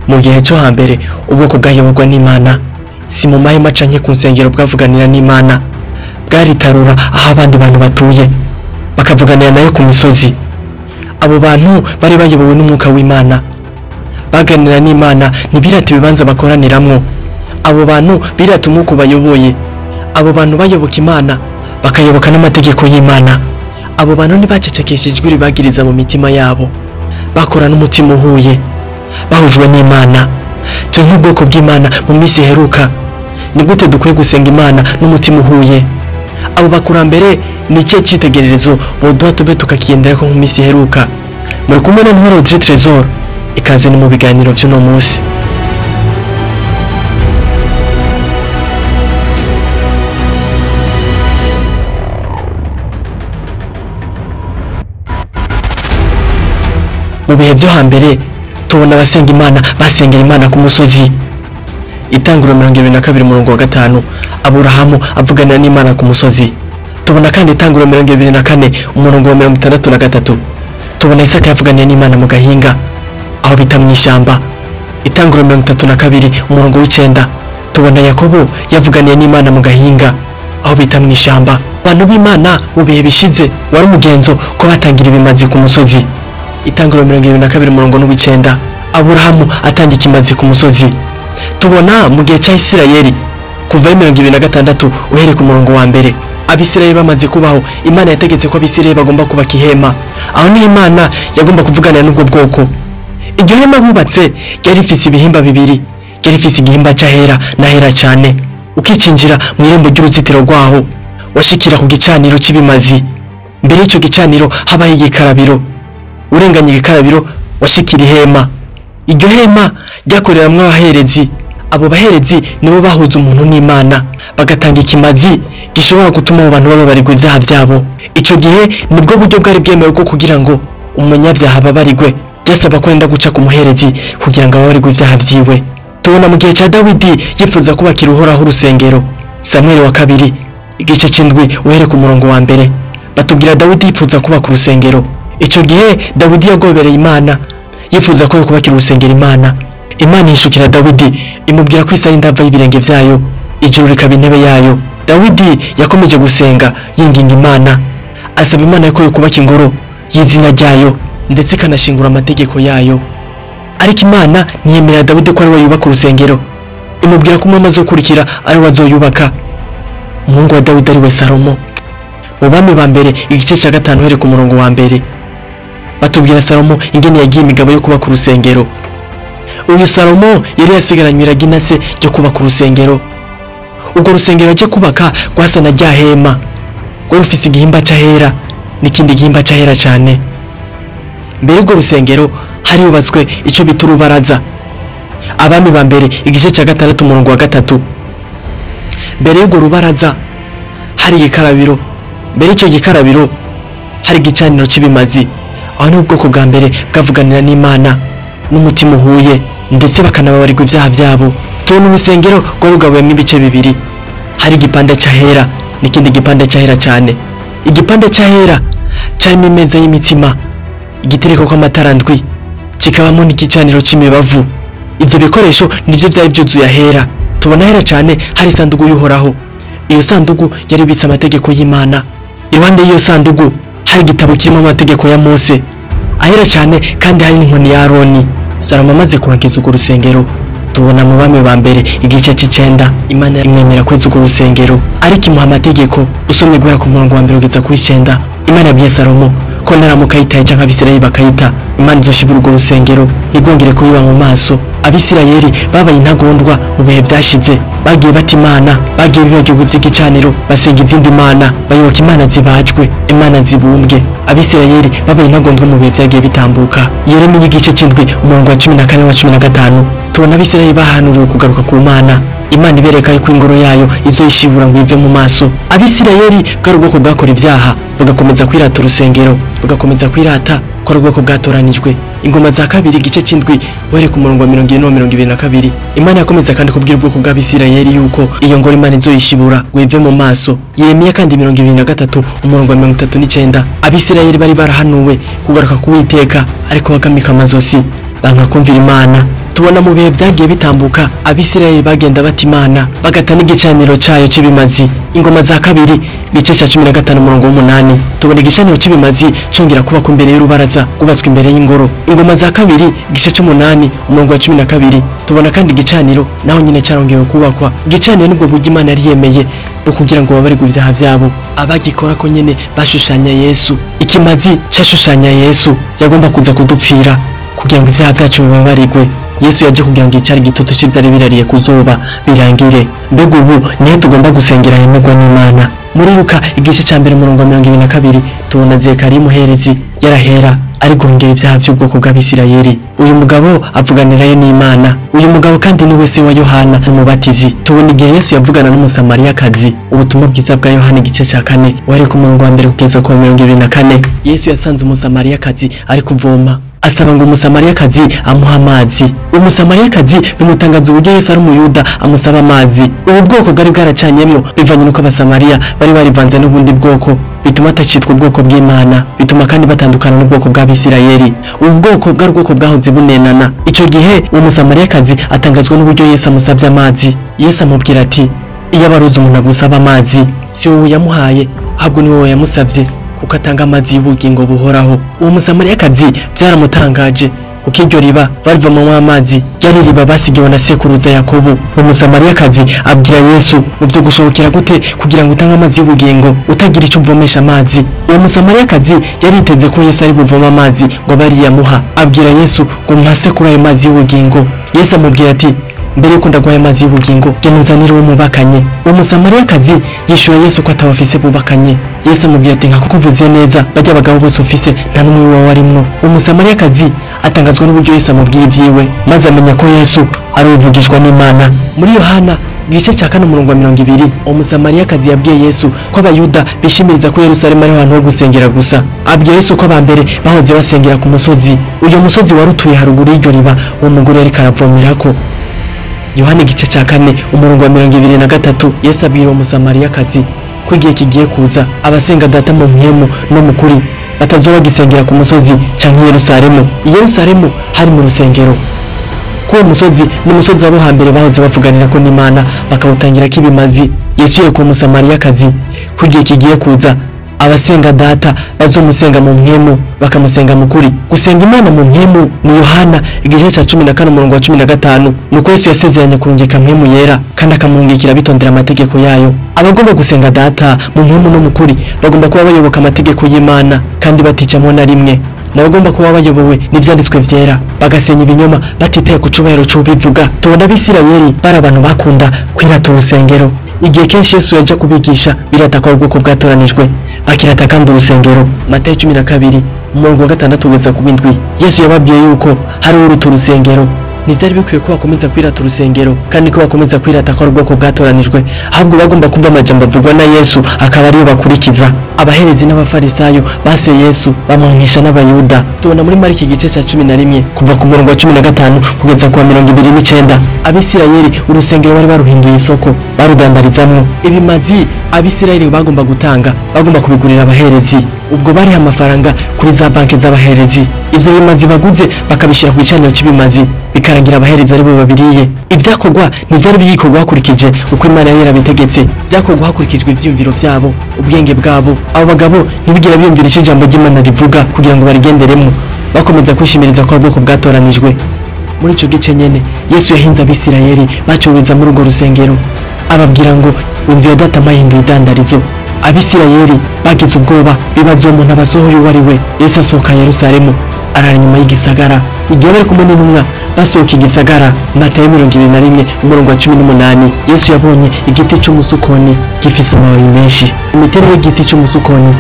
Mu gihe cyo hambere ubwoko bwayoborwa n'Imana si mu mahema canke ku nsengero bwavuganira n'Imana, bwaritarura aho abandi bantu batuye bakavuganira nayo ku misozi. Abo bantu bari bayobowe n'umwuka w'Imana, baganira n'Imana ntibirata ibibanza bakoraniramwo. Abo bantu birata umwuka bayoboye. Abo bantu bayoboka Imana bakayoboka n'amategeko y'Imana. Abo bantu ntibacecekeshejwe ribagiriza mu mitima yabo, bakora n'umutima uhuye, bahujwe n'Imana. Twe nk'ubwoko bw'Imana mu minsi iheruka, ni gute dukwiye gusenga Imana n'umutima uhuye? Abo bakurambere ni ikihe cyitegererezo boduha tube tukakigenderako mu minsi iheruka? Muri kumwe na Ntwaro Audrey Trésor, ikaze ni mu biganiro vy'uno munsi. Mu bihe vyo hambere tubona abasenga Imana basengera Imana ku musozi. Itanguriro 22:5 Aburahamu avuganira n'Imana ku musozi. Tubona kandi Itanguriro 24:63 tubona Isaka yavuganira n'Imana mu gahinga aho bita mu ishamba. Itanguriro 32:9 tubona Yakobo yavuganiye n'Imana mu gahinga aho bita mu ishamba. Abantu b'Imana mu bihe bishize wari umugenzo ko batangira ibimazi ku musozi. Itanguriro 22:9 Aburahamu atangira ikimazi ku musozi. Tubona mu gihe cya Isirayeli kuva 26 uhereye ku murongo wa mbere, Abisirayeli bamaze kubaho, Imana yategetse ko Abisirayeli bagomba kubaka ihema. Aho ni Imana yagomba kuvuganira n'ubwo bwoko. Iryo hema bubatse ryari rifise ibihimba bibiri, ryari rifise igihimba cy'ahera n'ahera cyane. Ukicinjira mu irembo ry'uruzitiro rwaho washikira ku gicaniro cy'ibimazi. Mbere y'icyo gicaniro habaye igikarabiro. Urenganye igikarabiro washikira ihema. Iryo hema ryakoreramwo abaherezi. Abo baherezi nibo bahuza umuntu n'Imana, bagatanga ikimazi gishobora gutuma abo bantu bababarirwa ibyaha byabo. Ico gihe nibwo buryo bwari bwemewe bwo kugira ngo umunyabyaha babarirwe. Byasaba ko yenda guca ku muherezi kugira ngo ababarirwe ibyaha vyiwe. Tubona mu gihe cya Dawidi yifuza kubakira Uhoraho urusengero. Samuel wa 2 igice c'indwi uhere ku murongo wa mbere batubwira Dawidi yifuza kubaka urusengero. Ico gihe Dawidi yagobereye Imana, yifuza ko kubakira urusengero Imana. Imana yishukira Dawidi imubwira ko Isaya indava y'ibirenge vyayo, ijuru rikaba intebe yayo. Dawidi yakomeje gusenga yinginga Imana, asaba Imana ko kubaka ingoro y'izina ryayo ndetse kanashingura amategeko yayo. Ariko Imana ntiyemerera Dawidi ko ari we yubaka urusengero, imubwira ko umwami azokurikira ari we azoyubaka, umuhungu wa Dawidi ari we Salomo. Mu Bami ba mbere igice cya 5 uhereye ku murongo wa mbere batubwira Salomo ingene yagiye imigabo yo kubaka urusengero. Uyu Salomo yari yasigaranywe iragina se ryo kubaka urusengero. Ubwo rusengero cyo kubaka rwasa na rya hema, rwo rufise igihimba cy'ahera n'ikindi gihimba cy'ahera cyane. Mbere y'urwo rusengero hari yubatswe ico bita urubaraza. Abami ba mbere igice cya 6 umurongo wa 3 mbere y'urwo rubaraza hari igikarabiro. Mbere y'icyo gikarabiro hari igicaniro cy'ibimazi. Aho ni ubwoko bwa mbere bwavuganira n'Imana n'umutima uhuye ndetse bakanababarirwa ibyaha byabo. Tubona urusengero rw'urugabuyemo ibice bibiri, hari igipande cy'ahera n'ikindi gipande cy'ahera cyane. Igipande cy'ahera cyarimo imeza y'imitsima, igitereko kw'amatara ndwi, kikabamo n'igicaniro cy'imibavu. Ibyo bikoresho nivyo byari byuzuye ahera. Tubona ahera cyane hari isanduku y'Uhoraho. Iyo sanduku yari ibitse amategeko y'Imana. Iruhande y'iyo sanduku hari igitabo kirimo amategeko ya Mose. Ahera cyane kandi hari n'inkoni ya Aroni. Salomo amaze kurangiza urwo rusengero, tubona mu Bami ba mbere igice c'9 Imana imwemera kweza urwo rusengero, ariko imuha amategeko. Usomye guhera ku murongo wa 1 kugeza kuri 9, Imana yabwiye Salomo ko naramuka yitaye canke Abisirayeli bakayita, Imana izoshibura urwo rusengero ntigongere kuyiba mu maso. Abisirayeli babaye intagondwa mu bihe byashize, bagiye bata Imana, bagiye bibagirwa ivy'igicaniro, basenga izindi mana, bayoboka imana zibajwe, imana zibumbwe. Abisirayeli babaye intagondwa mu bihe byagiye bitambuka. Yeremiya igice c'indwi umurongo wa 14 wa 15 tubona Abisirayeli bahanuriwe kugaruka ku Mana. Imana ibereka yuko ingoro yayo izoyishibura ngo ive mu maso. Abisirayeli bwari ubwoko bwakora ibyaha bugakomeza kwirata urusengero, bugakomeza kwirata ko ari ubwoko bwatoranijwe. Ingoma za kabiri igice c'indwi uhereye ku murongo wa 22. Imana yakomeza kandi kubwira ubwoko bw'Abisirayeli yuko iyo ngoro Imana izoyishibura ngo ive mu maso. Yeremiya kandi 23 umurongo wa 39. Abisirayeli bari barahanuwe kugaruka ku Uwiteka ariko bakamika amazosi banka kumvira Imana. Tubona mu bihe byagiye bitambuka Abisirayeli bagenda bata Imana bagata n'igicaniro cayo c'ibimazi. Ingoma za kabiri gice ca 15 umurongo w'8 tubona igicaniro c'ibimazi congera kuba ku mbere y'urubaraza gubatswe imbere y'ingoro. Ingoma za kabiri gice c'8 umurongo wa 12 tubona kandi igicaniro naho nyine carongewe kubakwa. Igicaniro nibwo buryo Imana yari yemeye kugira ngo babarirwe ivyaha vyabo. Abagikora ko nyene bashushanya Yesu. Ikimazi cashushanya Yesu yagomba kuza kudupfira kugira ngo ivyaha vyacu bibabarirwe. Yesu yaje kugira ngo icari gitutu c'ivyari birariye kuzoba birangire. Mbega ubu nihe tugomba gusengera yemerwa n'Imana. Muri Luka igice ca 1 umurongo wa 22 tubona Zekariya umuherezi yarahera ari guhongera ivyaha vy'ubwoko bw'Abisirayeli. Uyu mugabo avuganirayo n'Imana. Uyu mugabo kandi ni wese wa Yohana umubatizi. Tubona igihe Yesu yavugana n'umusamariyakazi. Ubutumwa bwiza bwa Yohana igice ca 4 wari ku murongo wa 1 kugeza ku 24. Yesu yasanze umusamariyakazi ari kuvoma, asaba ngo umusamariyakazi amuha amazi. Umusamariyakazi bimutangaza uburyo Yesu ari umuyuda amusaba amazi. Ubu bwoko bwari bwaracanyemwo bivanye nuko Abasamariya bari barivanze n'ubundi bwoko, bituma atacitwa ubwoko bw'Imana, bituma kandi batandukana n'ubwoko bw'Abisirayeli. Ubu bwoko bwari ubwoko bwahoze bunenana. Ico gihe umusamariyakazi atangazwa n'uburyo Yesu amusabye amazi. Yesu amubwira ati, iyo abaruzi umuntu agusaba amazi si wowe yamuhaye ahubwo ni wowe yamusavye kuko atanga amazi y'ubugingo buhoraho. Uwo musamariyakazi byaramutangaje kuko iryo riba barivomamwo amazi yari riba basigiwe na sekuruza Yakobo. Umusamariyakazi abwira Yesu, mu byo gushobokera gute kugira ngo utange amazi y'ubugingo utagira icyo uvomesha amazi? Uwo musamariyakazi yari yiteze ko Yesu ari buvoma amazi ngo bari yamuha. Abwira Yesu ngo mpase kuri ayo mazi y'ubugingo. Yesu amubwira ati, mbere yuko ndaguha amazi y'ubugingo genuzanire uwo mubakanye. Uwo musamariyakazi yishura Yesu ko atawafise bubakanye. Yesu amubwira ati, nka kuvuze neza barya abagabo bose ufise nta n'umwe wawe arimwo. Umusamariyakazi atangazwa n'uburyo Yesu amubwiye ivyiwe, maze amenya ko Yesu ari uvugishwa n'Imana. Muri Yohana igice ca 4 umurongo wa 20 umusamariyakazi yabwiye Yesu ko Abayuda bishimiriza ko Yerusalemu ari ahantu ho gusengera gusa. Abwiye Yesu ko abambere bahoze basengera ku musozi. Uyo musozi warutuye haruguru y'iryo riba uwo mugore yari karavomerako. Yohana igice ca 4 umurongo wa 23 Yesu abwira umusamariyakazi ko igihe kigiye kuza abasenga data mu mpwemu no mu kuri batazoba gisengera ku musozi canke Yerusalemu. Yerusalemu hari mu rusengero. Kuwo musozi ni musozi abo hambere bahoze bavuganira ko n'Imana bakawutangira kibimazi. Yesu yereka umusamariyakazi ko igihe kigiye kuza abasenga data bazomusenga mu mpwemu bakamusenga mu kuri. Gusenga Imana mu mpwemu ni Yohana igice ca 14 umurongo wa 15 nuko Yesu yasezeranye kurungika mpwemu yera kandi akamurungikira bitondera amategeko yayo. Abagomba gusenga data mu mpwemu no mu kuri bagomba kuba bayoboka amategeko y'Imana kandi baticamwo na rimwe. Nabagomba kuba bayobowe n'ivyanditswe vyera bagasenya ibinyoma batitaye ku cubahiro c'ubivuga. Tubona Abisirayeli bari abantu bakunda kwirata urusengero. Igihe kenshi Yesu yaje kubigisha birata ko ubwoko bwatoranijwe bakirata kandi urusengero. Matayo 12 umurongo wa 6 kugeza ku 7 Yesu yababwiye yuko hari uruta urusengero. Ntivyari bikwiye ko bakomeza kwirata urusengero kandi ko bakomeza kwirata ko ubwoko bwatoranijwe, ahubwo bagomba kumva amajambo avugwa na Yesu akaba ariyo bakurikiza. Abaherezi n'abafarisayo base Yesu bamwankisha n'Abayuda. Tubona muri Mariko igice ca 11 kuva ku murongo wa 15 kugeza ku 29 Abisirayeli urusengero bari baruhinduye isoko barudandarizamwo ibimazi. Abisirayeli bagomba gutanga, bagomba kubigurira abaherezi. Ubwo bari amafaranga kuri za banki z'abaherezi. Ivyo bimazi baguze bakabishira ku gicaniro cy'ibimazi bikarangira abaherezi ari bo babiriye. Ivyakorwa ntivyari bigikorwa hakurikije uko Imana yari yarabitegetse, vyakorwa hakurikijwe ivyumviro vyabo, ubwenge bwabo. Abo bagabo ntibigira biyumvirisha ijambo ry'Imana rivuga kugira ngo barigenderemo, bakomeza kwishimiriza ko ubwoko bwatoranijwe. Muri ico gice nyene Yesu yahinze Abisirayeli bacururiza muri urwo rusengero, ababwira ngo inzu ya data mahinduye idandarizo. Abisirayeli bagize ubwoba bibaza uwo muntu abasohoye uwo ari we. Yesu asohoka Yerusalemu arara inyuma y'igisagara. Igihe bari kumwe n'intumwa basohoka igisagara, Matayo 21 umurongo wa 18 Yesu yabonye igiti c'umusukoni gifise amababi menshi. Imiterere y'igiti c'umusukoni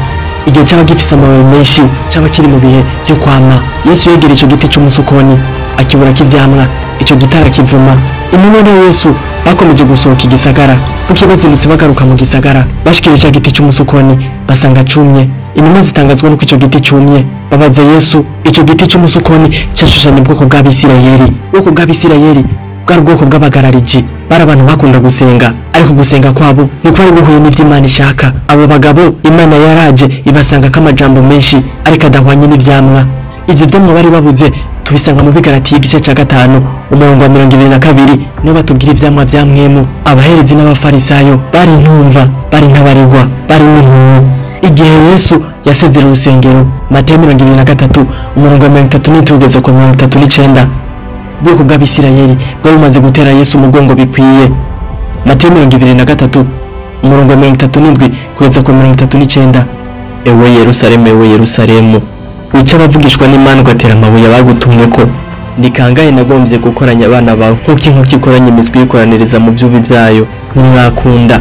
igihe cyaba gifise amababi menshi cyaba kiri mu bihe byo kwama. Yesu yegereye ico giti c'umusukoni akibura kivyamwa, ico gitara kivuma intumwa na Yesu bakomeje gusohoka igisagara, kuko bazindutse bagaruka mu gisagara bashikira cya giti cy'umusukoni basanga cumye. Intumwa zitangazwa nuko ico giti cumye, babaza Yesu ico giti cy'umusukoni cyashushanya ubwoko bw'Abisirayeli. Ubwoko bw'Abisirayeli bwari ubwoko bw'abagarariji, bari abantu bakunda gusenga, ariko gusenga kwabo niko ari buhuye n'ivy'Imana ishaka. Abo bagabo Imana yaraje ibasanga k'amajambo menshi ariko adahwanye n'ivyamwa. Ivyo vyamwa bari babuze tubisanga mu Bigalatiya igice ca 5 umurongo wa 22 niho batubwira ivyamwa vya mwemu. Abaherezi n'abafarisayo bari ntumva, bari nkabaregwa, bari n'intumwa. Igihe Yesu yasezera urusengero, Mateyo 23 umurongo wa 33 kugeza ku 39, ubwoko bw'Abisirayeli bwari bumaze gutera Yesu umugongo bikwiye. Mateyo 23 umurongo wa 37 kugeza ku 39. Ewe Yerusalemu, ewe Yerusalemu, wica abavugishwa n'Imana ugatera amabuye abagutumwe ko, ni kangahe nagombye gukoranya abana bawe nk'uko inkoko ikoranya imiswi yikoraniriza mu byubi byayo, ntimwakunda.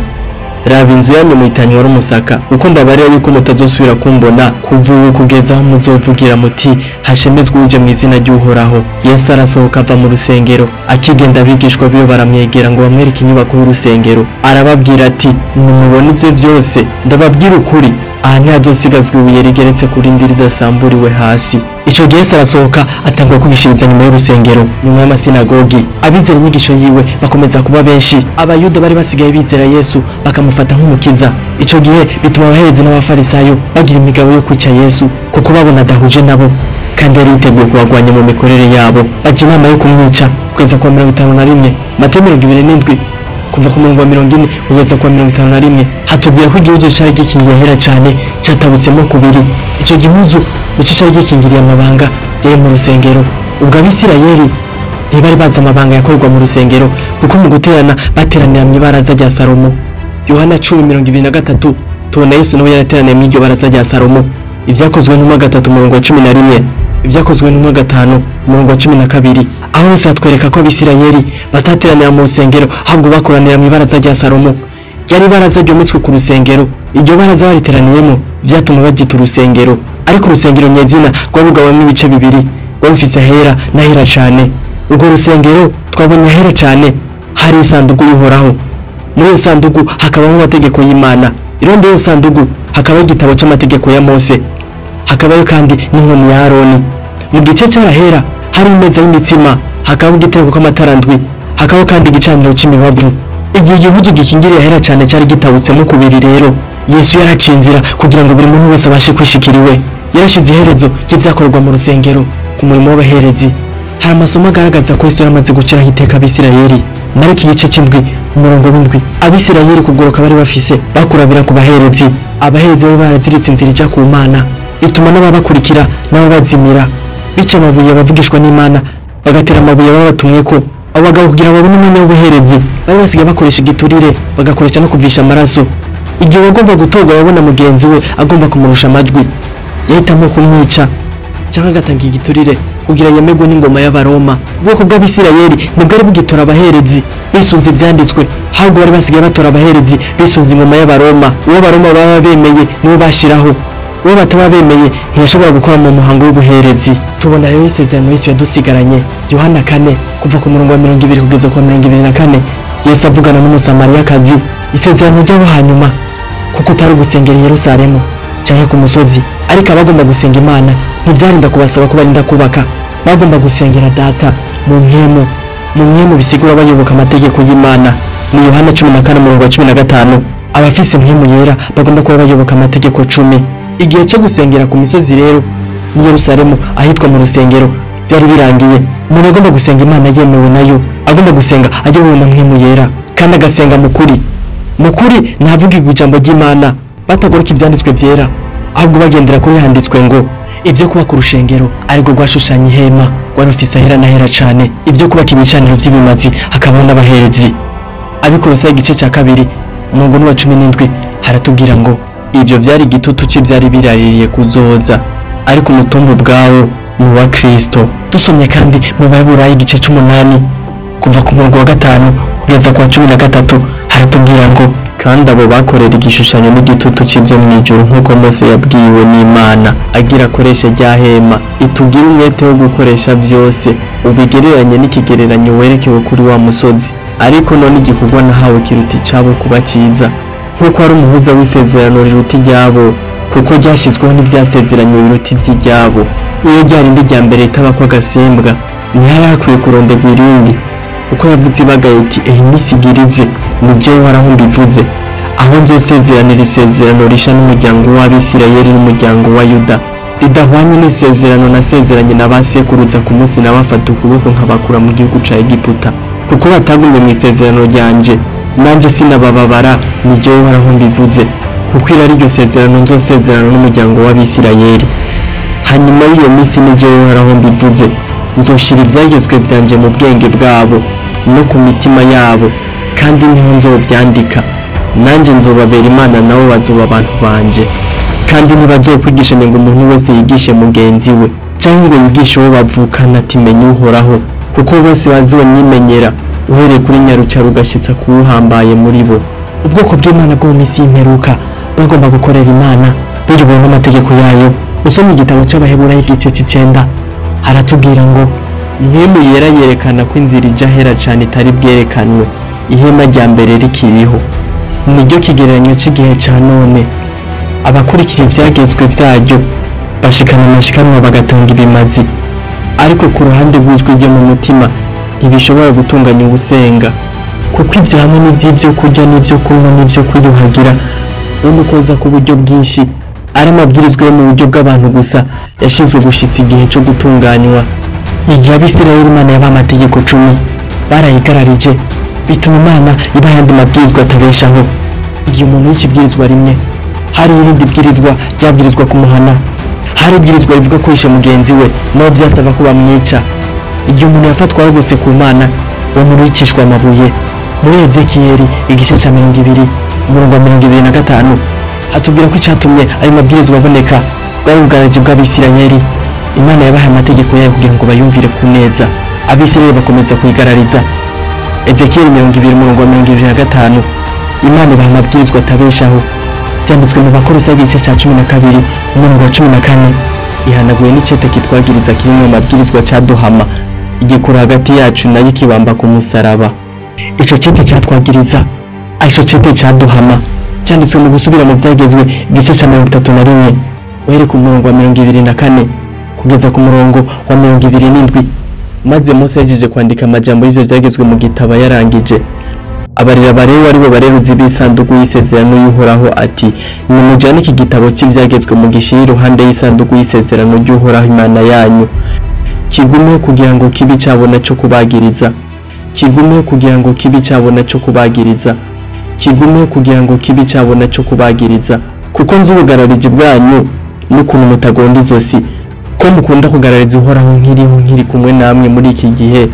Raba inzu yanyu muyitanye wari umusaka, uko mbabarira yuko mutazosubira kumbona kuva ubu kugeza aho muzovugira muti hashemezwe uje mu izina ry'Uhoraho. Yesu arasohoka ava mu rusengero, akigenda abigishwa biwe baramwegera ngo bamwereke inyubako y'urusengero. Arababwira ati, nimubona ibyo byose ndababwira ukuri, aha ntihazosigazwa ibuye rigeretse ku rindi ridasamburiwe hasi. Ico gihe Yesu arasohoka atangwa kubishiriza nyuma y'urusengero, nyuma y'amasinagogi. Abizera inyigisho yiwe bakomeza kuba benshi. Abayuda bari basigaye bizera Yesu bakamufata nk'umukiza. Ico gihe bituma abaherezi n'abafarisayo bagira imigabo yo kwica Yesu, kuko babona adahuje nabo kandi yari yiteguye kubagwanya mu mikorere yabo. Baje inama yo kumwica kugeza kwa 51. Mateyo 27 kuva ku murongo wa 40 kugeza kwa 51 hatubwira ko igihugu cyari gikingiye hera cyane, cyatabutsemo kubiri. Ico gihugu nico cyari gikingiriye amabanga yari mu rusengero. Ubwo Abisirayeli ntibari bazi amabanga yakorwa mu rusengero, kuko mu guterana bateranira mu ibaraza rya Salomo. Yohana 10:23 tubona Yesu nawe yarateraniye mu iryo baraza rya Salomo. Ibyakozwe n'umwa 3 umurongo wa 11, ibyakozwe n'umwa 5 umurongo wa 12. Aho Yesu atwereka ko Abisirayeli batateranira mu rusengero, ahubwo bakoranira mu ibaraza rya Salomo. Yari ibaraza ryometswe ku rusengero. Iryo baraza bariteraniyemo byatuma bagita urusengero, ariko urusengero nyezina rwabugabamwe ibice bibiri, rwabifise hera n'ahera cyane. Urwo rusengero twabonye hera cyane hari isanduku y'Uhoraho. Muri iyo sanduku hakabamo amategeko y'Imana. Iruhande y'iyo sanduku hakaba igitabo cy'amategeko ya Mose, hakabayo kandi n'inkoni ya Aroni. Mu gice cy'ahera hari imeza y'imitsima, hakaba igitego k'amatara ndwi, hakaba kandi igicaniro cy'imibavu. Igihe igihugu gikingiriye hera cyane cyari gitabutsemo kubiri rero, Yesu yaraciye inzira kugira ngo buri muntu wese abashe kwishikiriwe. Yarashize iherezo ry'ibyakorwa mu rusengero ku murimo w'abaherezi. Hari amasomo agaragaza ko Yesu yaramaze guciraho iteka Abisirayeli. Muri iki gice cy'indwi umurongo w'indwi, Abisirayeli kugoroka bari bafise bakurabira ku baherezi. Abaherezi bari baraziritse inzira ija ku Mana, bituma n'ababakurikira nabo bazimira. Bica amabuye abavugishwa n'Imana, bagatera amabuye babatumwe ko. Abo bagabo kugira ngo babone umwanya w'ubuherezi bari basigaye bakoresha igiturire, bagakoresha no kuvisha amaraso. Igihe bagomba gutorwa babona mugenzi we agomba kumurusha amajwi, yahitamo kumwica cyangwa agatanga igiturire kugira yemerwe n'ingoma y'Abaroma. Ubwoko bw'Abisirayeli ntibwari bugitora abaherezi bisunze ivyanditswe, ahubwo bari basigaye batora abaherezi bisunze ingoma y'Abaroma. Uwo Abaroma baba bemeye nibo bashiraho, uwo bataba bemeye ntiyashobora gukora mu muhango w'ubuherezi. Tubona rero isezerano Yesu yadusigaranye. Yohana 4 kuva ku murongo wa 20 kugeza ku 24, Yesu avugana n'umusamariyakazi. Isezerano ry'abo hanyuma, kuko utari gusengera i Yerusalemu cyangwa ku musozi, ariko abagomba gusenga Imana ntibyarinda kubasaba ko barinda kubaka. Bagomba gusengera Data mu mwemu bisigura bayoboka amategeko y'Imana. Ni Yohana 14 umurongo wa 15. Abafise mwemu yera bagomba kuba bayoboka amategeko 10. Igihe cyo gusengera ku misozi rero ni Yerusalemu ahitwa mu rusengero byari birangiye. Umuntu agomba gusenga Imana yemewe nayo, agomba gusenga ayobowe na mwemu yera kandi agasenga mukuri. Mukuri ntavuga ijambo ry'Imana batagoroka ibyanditswe byera, ahubwo bagendera kuri handitswe ngo ibyo kuba ku rushengero ariko rwashushanya ihema rwari rufise ahera na hera cyane, ibyo kubaka ibicaniro by'ibimazi hakabaho n'abaherezi. Abikolosayi igice cya 2 umurongo wa 17 haratubwira ngo ibyo byari igitutu cy'ibyari biraririye kuzoza, ariko umutumbu bwawo ni uwa Kristo. Dusomye kandi mu Baheburayo igice 8 kuva ku murongo wa 5 kugeza ku wa 13 haratubwira ngo kandi abo bakorera igishushanyo n'igitutu c'ivyo mw'ijuru nk'uko Mose yabwiwe n'Imana agira akoresha rya hema. Itugire umwete wo gukoresha vyose ubigereranye n'ikigereranyo werekewe kuri wa musozi. Ariko none igikorwa nahawe kiruta icabo kuba ciza, nk'uko ari umuhuza w'isezerano riruta iryabo, kuko ryashizweho n'ivyasezeranywe biruta ivy'iryabo. Iyo ryarindi rya mbere ritaba ko agasembwa, ntihari hakwiye kuronderwa irindi, kuko yavuze ibagaye iti imisi igirize ni jewe Uhoraho mbivuze, aho nzosezeranira isezerano risha n'umuryango w'Abisirayeli n'umuryango wa Yuda, ridahwanye n'isezerano nasezeranye na ba sekuruza ku munsi nabafata ukuboko nkabakura mu gihugu ca Egiputa, kuko batagumye mu isezerano ryanje, nanje sinabababara, ni jewe Uhoraho mbivuze, kuko iri ari ryo sezerano nzosezerana n'umuryango w'Abisirayeli. Hanyuma y'iyo minsi ni jewe Uhoraho mbivuze, nzoshira ivyagezwe vyanje mu bwenge bwabo no ku mitima yabo, kandi niho nzovyandika. Nanje nzobabera Imana, nabo bazoba abantu banje. Kandi ntibazokwigishanya ngo umuntu wese yigishe mugenzi we, canke ngo yigishe uwo bavukana ati menye Uhoraho, kuko bose bazonyimenyera, uhereye kuri nyarucaro ugashitsa kuwuhambaye muri bo. Ubwoko bw'Imana bwo mu misi y'imperuka bagomba gukorera Imana biyobowe n'amategeko yayo. Usomye igitabo c'Abaheburayo igice c'9 haratubwira ngo impwemu yera yerekana ko inzira ija hera cane itari bwerekanwe, ihema rya mbere rikiriho. Niryo kigereranyo c'igihe ca none. Abakurikira ivyagezwe vyaryo bashikana amashikanwa bagatanga ibimazi, ariko ku ruhande rw'ijwi ryo mu mutima ntibishobora gutunganya ubusenga, kuko ivyo hamwe n'ivy'ivyo kurya n'ivyo kunywa n'ivyo kwiyuhagira n'ukoza ku buryo bwinshi ari amabwirizwa yo mu buryo bw'abantu gusa yashizwe gushitsa igihe co gutunganywa. Igihe Abisirayeli Imana yaba amategeko 10 barayigararije, bituma Imana iba yandi mabwirizwa atabeshaho. Igihe umuntu y'ikibwirizwa rimwe, hari irindi bwirizwa ryabwirizwa kumuhana, hari ibwirizwa rivuga ko yishe mugenzi we naho vyasaba ko bamwica. Igihe umuntu yafatwa rwose ku Mana, uwo muntu yicishwa amabuye. Muri Ezekiyeli igice ca 20 umurongo wa 25 hatubwira ko icatumye ayo mabwirizwa aboneka bwari ubugaraji bw'Abisirayeli. Imana yabahaye amategeko yayo kugira ngo bayumvire ku neza, Abisirayeli bakomeza kuyigarariza. Ezekiyeli 20 umurongo wa 25 Imana ibaha amabwirizwa atabeshaho, byanditswe mu Bakolosayi igice ca 12 umurongo wa 14. Ihanaguye n'icete kitwagiriza kirimwe amabwirizwa caduhama, igikura hagati yacu nayo ikibamba ku musaraba. Ico cete catwagiriza, ico cete caduhama, cyanditswe mu gusubira mu vyagezwe igice ca 31 uhere ku murongo wa 24 kugeza ku murongo wa 27. Maze Mose yajeje kwandika amajambo y'ivyo vyagezwe mu gitabo yarangije, abarira Abalewi aribo bareruzi b'isanduku y'isezerano y'Uhoraho ati nimujane iki gitabo cy'ivyagezwe mu gishira iruhande y'isanduku y'isezerano y'Uhoraho Imana yanyu, kigumeho kugira ngo kibi cabona co kubagiriza, kigumeho kugira ngo kibi cabona co kubagiriza, kigumeho kugira ngo kibi cabona co kubagiriza, kuko nzi ubugarariji bwanyu n'ukuntu mutagonda izosi, ko mukunda kugarariza Uhoraho nkiri kumwe namwe muri iki gihe.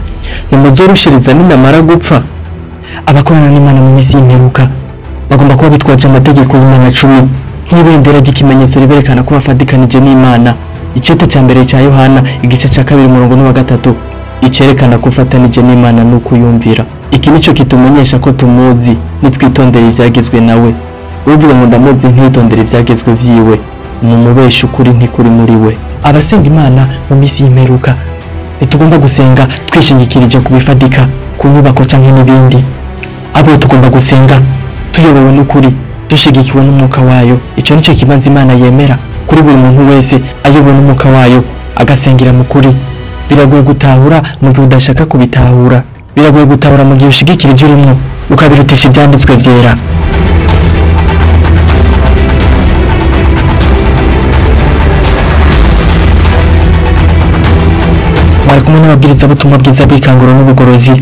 Ntimuzorushiriza ninamara gupfa. Abakorana n'Imana mu misi y'imperuka bagomba kuba bitwaje amategeko y'Imana 10 nk'ibendera ry'ikimenyetso riberekana ko bafadikanije n'Imana. Icete ca mbere ca Yohana igice ca 2 umurongo wa 3 icerekana ko ufatanije n'Imana nuko yumvira. Iki nico kitumenyesha ko tumuzi nitwitondera ivyagezwe nawe. Uvuga ngo ndamuzi ntitondera ivyagezwe vyiwe, numubesha ukuri ntikuri muri we. Abasenga Imana mu misi y'imperuka nitugomba gusenga twishingikirije kubifadika ku nyubako canke n'ibindi. Abo tugomba gusenga tuyobowe n'ukuri, dushigikiwe n'umwuka wayo. Ico nico kibanza Imana yemera kuri buri muntu wese ayobowe n'umwuka wayo agasengera mu kuri. Biragoye gutahura mu gihe udashaka kubitahura, biragoye gutahura mu gihe ushigikira ivyo urimo ukabirutisha ivyanditswe vyera. Mwari kumwe n'ababwiriza butumwa bwiza bw'ikanguro n'ubugorozi.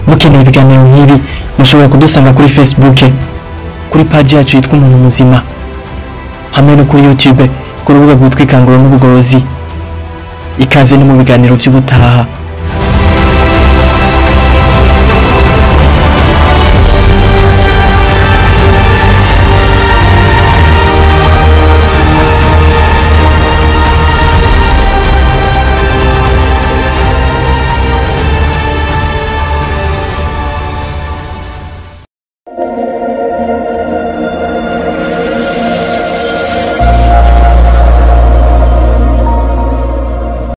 Mukeneye ibiganiro nk'ibi mushobora kudusanga kuri Facebook, kuri page yacu yitwa Umuntu Muzima, hamwe no kuri YouTube ku rubuga rwitwa Ikanguro n'ubugorozi. Ikaze ni mu biganiro vy'ubutaha.